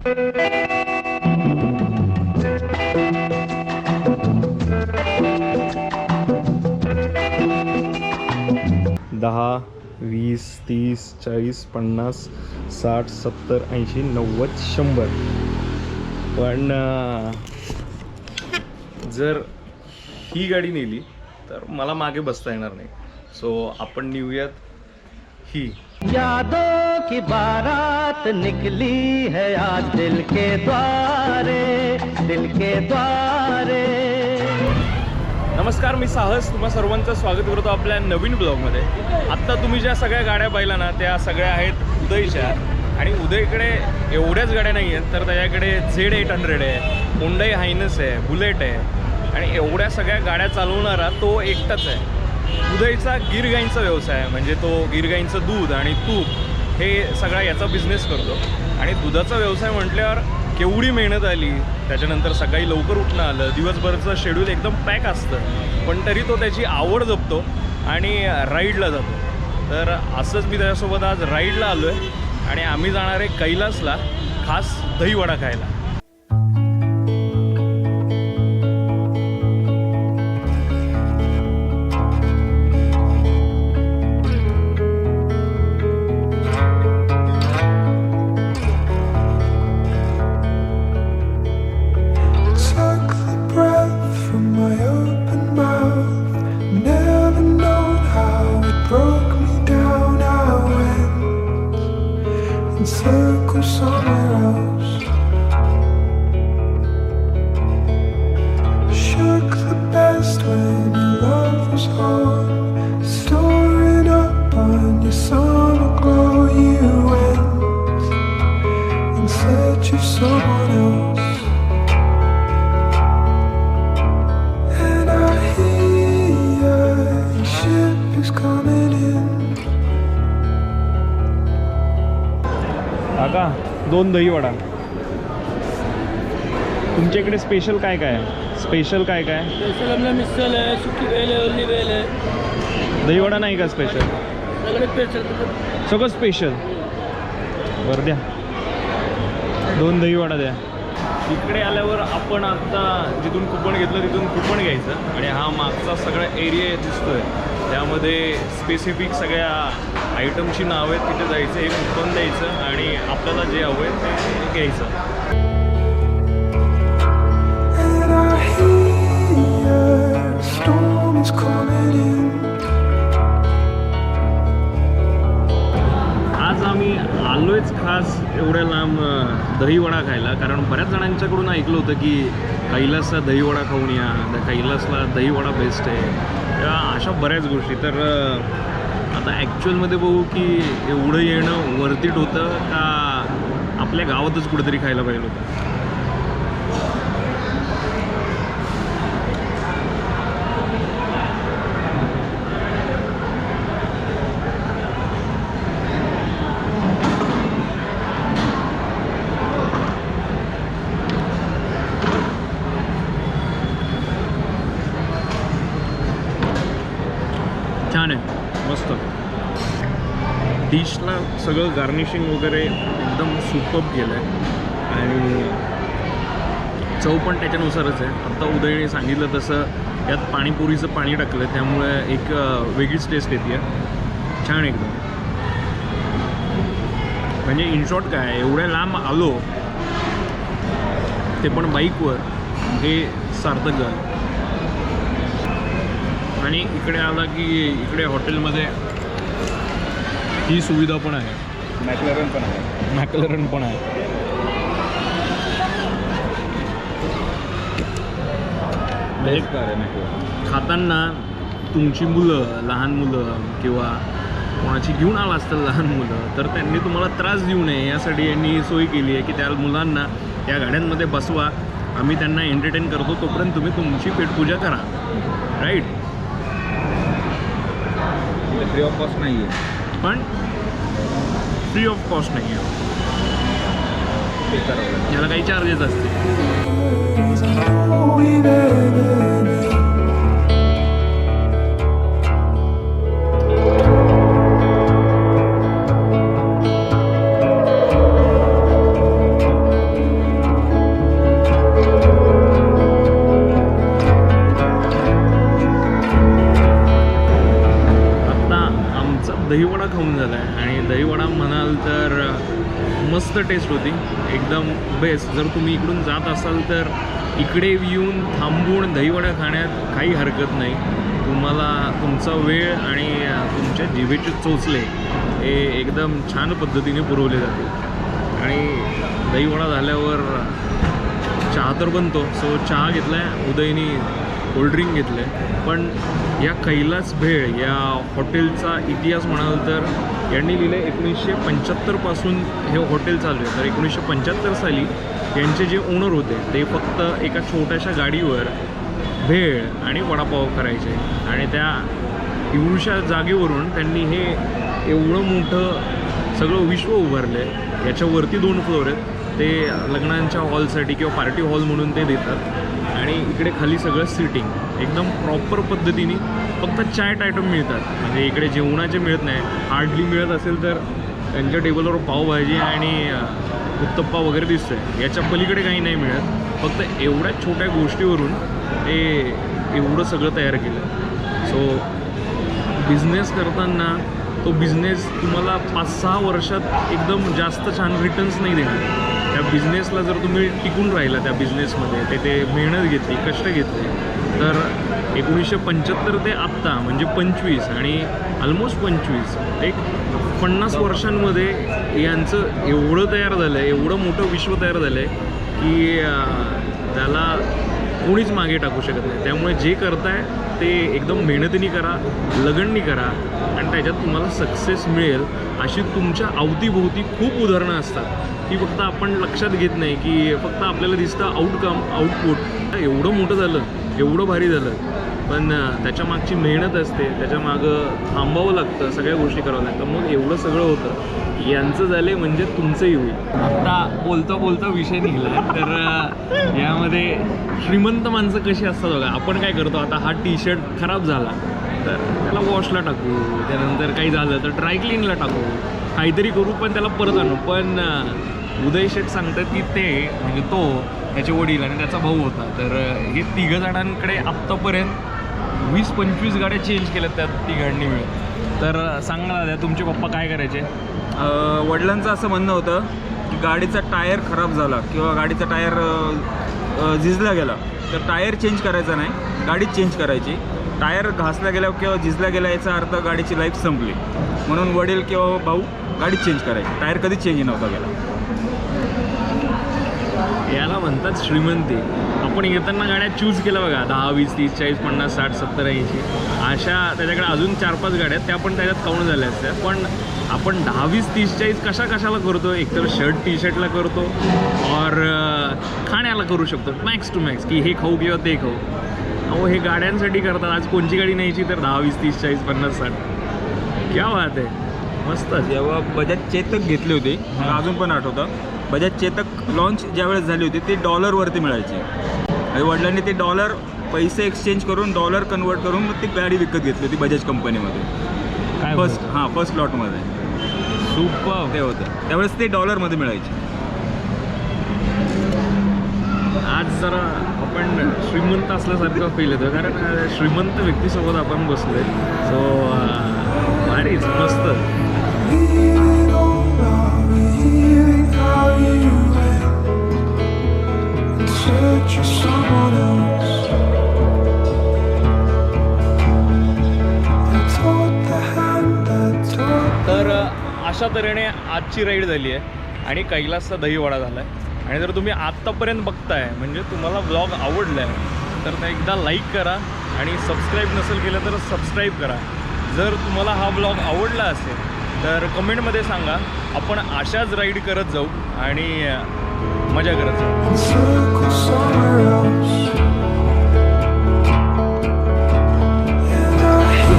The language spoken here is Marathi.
दहा 20 30 40 50 60 70 80 90 100. पण जर ही गाडी नेली तर मला मागे बसता येणार नाही. सो आपण नेऊयात ही. यादों की बारात निकली है आज दिल के द्वारे, दिल के द्वारे. नमस्कार, मी साहस तुम्हा सर्वांचं स्वागत करतो आपल्या नवीन ब्लॉगमध्ये. आत्ता तुम्ही ज्या सगळ्या गाड्या पाहिल्या ना त्या सगळ्या आहेत उदयच्या. आणि उदयकडे एवढ्याच गाड्या नाही आहेत, तर त्याच्याकडे Z800 आहे, कोंडे हायनस आहे, बुलेट आहे. आणि एवढ्या सगळ्या गाड्या चालवणारा तो एकटाच आहे. उदयचा गिरगाईंचा व्यवसाय आहे, म्हणजे तो गिरगाईंचं दूध आणि तूप हे सगळा याचा बिझनेस करतो. आणि दुधाचा व्यवसाय म्हटल्यावर केवढी मेहनत आली. त्याच्यानंतर सकाळी लवकर उठणं आलं, दिवसभरचं शेड्यूल एकदम पॅक असतं, पण तरी तो त्याची आवड जपतो आणि राईडला जातो. तर असंच मी त्याच्यासोबत आज राईडला आलो आहे आणि आम्ही जाणार आहे कैलासला, खास दहीवडा खायला. काका 2 दहीवडा. तुमच्या इकडे स्पेशल काय काय आहे? स्पेशल काय काय? स्पेशल आपला मिसल आहे, सुकी वेल आहे, ओली वेल आहे. दहीवडा नाही का स्पेशल? सगळं स्पेशल. सगळं स्पेशल. बरं द्या, 2 दहीवडा द्या. इकडे आल्यावर आपण आता जिथून कुपन घेतलं तिथून कुपन घ्यायचं. आणि हा मागचा सगळा एरिया दिसतोय, त्यामध्ये स्पेसिफिक सगळ्या आयटमची नावं आहेत. तिथे जायचं, एक कुपन द्यायचं आणि आपल्याला जे हवं आहे ते घ्यायचं. आज आम्ही आलोयच खास एवढ्या लांब दहीवडा खायला, कारण बऱ्याच जणांच्याकडून ऐकलं होतं की कैलासचा दहीवडा खाऊन या, कैलासला दहीवडा बेस्ट आहे, या अशा बऱ्याच गोष्टी. तर आता ॲक्च्युअलमध्ये बघू की एवढं येणं वर्थ इट होतं का आपल्या गावातच कुठेतरी खायला पाहिजे होतं. छान आहे, मस्त. डिशला सगळं गार्निशिंग वगैरे एकदम सुपर्ब केलं आहे आणि चव पण त्याच्यानुसारच आहे. आत्ता उदयने सांगितलं तसं यात पाणीपुरीचं पाणी टाकलं, त्यामुळे एक वेगळीच टेस्ट येते. छान एकदम. म्हणजे इन शॉर्ट काय, एवढ्या लांब आलो ते पण बाईकवर, हे सार्थक झालं. आणि इकडे आला की इकडे हॉटेलमध्ये ही सुविधा पण आहे, मॅकलरन पण आहे. खाताना तुमची मुलं, लहान मुलं किंवा कोणाची घेऊन आला असतील लहान मुलं, तर त्यांनी तुम्हाला त्रास देऊ नये यासाठी यांनी ही सोय केली आहे की त्या मुलांना या गाड्यांमध्ये बसवा, आम्ही त्यांना एंटरटेन करतो, तोपर्यंत तुम्ही तुमची पेटपूजा करा. राईट? फ्री ऑफ कॉस्ट नाही आहे, पण फ्री ऑफ कॉस्ट नाही आहे, याला काही चार्जेस असतील. टेस्ट होती, एकदम बेस्ट. जर तुम्ही इकडून जात असाल तर इकडे येऊन थांबून दहीवडा खाण्यात काही हरकत नाही. तुम्हाला तुमचा वेळ आणि तुमच्या जिभेचे चोचले हे एकदम छान पद्धतीने पुरवले जातील. आणि दहीवडा झाल्यावर चहा तर बनतो. सो चहा घेतला आहे, उदयनी कोल्ड्रिंक घेतलं आहे. पण या कैलास भेळ या हॉटेलचा इतिहास म्हणाल तर यांनी लिहिलं आहे 1975पासून हे हॉटेल चालू आहे. तर 1975 साली यांचे जे ओनर होते ते फक्त एका छोट्याशा गाडीवर भेळ आणि वडापाव करायचे. आणि त्या एवढ्या जागेवरून त्यांनी हे एवढं मोठं सगळं विश्व उभारलं आहे. याच्यावरती 2 फ्लोअर आहेत. ते लग्नांच्या हॉलसाठी किंवा पार्टी हॉल म्हणून ते देतात. आणि इकडे खाली सगळं सीटिंग एकदम प्रॉपर पद्धतीने. फक्त चाट आयटम मिळतात, म्हणजे इकडे जेवणाचे मिळत नाही. हार्डली मिळत असेल तर त्यांच्या टेबलवर पावभाजी आणि उत्तप्पा वगैरे दिसतं आहे. याच्या पलीकडे काही नाही मिळत. फक्त एवढ्या छोट्या गोष्टीवरून ते एवढं सगळं तयार केलं. सो बिझनेस करताना तो बिझनेस तुम्हाला 5-6 वर्षात एकदम जास्त छान रिटर्न्स नाही देणार. त्या बिझनेसला जर तुम्ही टिकून राहिला त्या बिझनेसमध्ये, ते मेहनत घेतली, कष्ट घेतले, तर 1975 ते आत्ता म्हणजे 25 आणि ऑलमोस्ट 25 एक 50 वर्षांमध्ये यांचं एवढं तयार झालं आहे, एवढं मोठं विश्व तयार झालं आहे की त्याला कोणीच मागे टाकू शकत नाही. त्यामुळे जे करताय ते एकदम मेहनतीने करा, लगननी करा आणि त्याच्यात तुम्हाला सक्सेस मिळेल. अशी तुमच्या अवतीभोवती खूप उदाहरणं असतात ती फक्त आपण लक्षात घेत नाही, की फक्त आपल्याला दिसतं आउटपुट एवढं मोठं झालं, एवढं भारी झालं, पण त्याच्या मागची मेहनत असते, त्याच्या मागं थांबावं लागतं, सगळ्या गोष्टी करावं लागतं. मग एवढं सगळं होतं. यांचं झाले म्हणजे तुमचंही होईल. आत्ता बोलता बोलता विषय निघाला. तर यामध्ये श्रीमंत माणसं कशी असतात बघा. आपण काय करतो, आता हा टी शर्ट खराब झाला तर त्याला वॉशला टाकू, त्यानंतर काही झालं तर ड्रायक्लीनला टाकू, काहीतरी करू, पण त्याला परत आणू. पण उदय शेठ सांगतात की ते म्हणजे तो, त्याचे वडील आणि त्याचा भाऊ होता, तर हे 3 जणांकडे आत्तापर्यंत 20-25 गाड्या चेंज केल्यात त्या 3 मिळून. तर सांगा दादा, तुमचे पप्पा काय करायचे? वडिलांचं असं म्हणणं होतं की गाडीचा टायर खराब झाला किंवा गाडीचा टायर झिजला गेला तर टायर चेंज करायचा नाही, गाडी चेंज करायची. टायर घासला गेला किंवा झिजला गेला याचा अर्थ गाडीची लाईफ संपली. म्हणून वडील किंवा भाऊ गाडी चेंज करायची, टायर कधीच चेंज नव्हता गेला. याला म्हणतात श्रीमंती. आपण येताना गाड्या चूज केल्या बघा, 10, 20, 30, 40, 50, 60, 70, 80 अशा. त्याच्याकडे अजून 4-5 गाड्या आहेत, त्या पण त्याच्यात काउंट झाल्या असत्या. पण आपण 10, 20, 30, 40 कशाला करतो? एकतर शर्ट टी शर्टला करतो और खाण्याला करू शकतो मॅक्स टू मॅक्स, की हे खाऊ किंवा ते खाऊ. अहो हे गाड्यांसाठी करतात. आज कोणची गाडी न्यायची तर 10, 20, 30, 40, 50, 60. क्या बात आहे, मस्त. जेव्हा बजाज चेतक घेतली होती, मला अजून पण आठवतं, बजाज चेतक लॉन्च ज्यावेळेस झाली होती ती $वरती मिळायची. आणि वडिलांनी ते डॉलर पैसे एक्सचेंज करून डॉलर कन्वर्ट करून मग ती गाडी विकत घेतली होती बजाज कंपनीमध्ये. फर्स्ट लॉटमध्ये सुपर ते होतं. त्यावेळेस ते $मध्ये मिळायचे. आज जरा आपण श्रीमंत असल्यासारखं फील येतं, कारण श्रीमंत व्यक्तीसोबत आपण बसलोय. सो भारीच, मस्त. तर अशा तऱ्हेने आजची राईड झाली आहे आणि कैलासचा दहीवडा झाला आहे. आणि जर तुम्ही आत्तापर्यंत बघताय म्हणजे तुम्हाला व्लॉग आवडला आहे तर एकदा लाईक करा आणि सबस्क्राईब नसेल केलं तर सबस्क्राईब करा. जर तुम्हाला हा व्लॉग आवडला असेल तर कमेंटमध्ये सांगा. आपण अशाच राईड करत जाऊ आणि मजा करत जाऊ.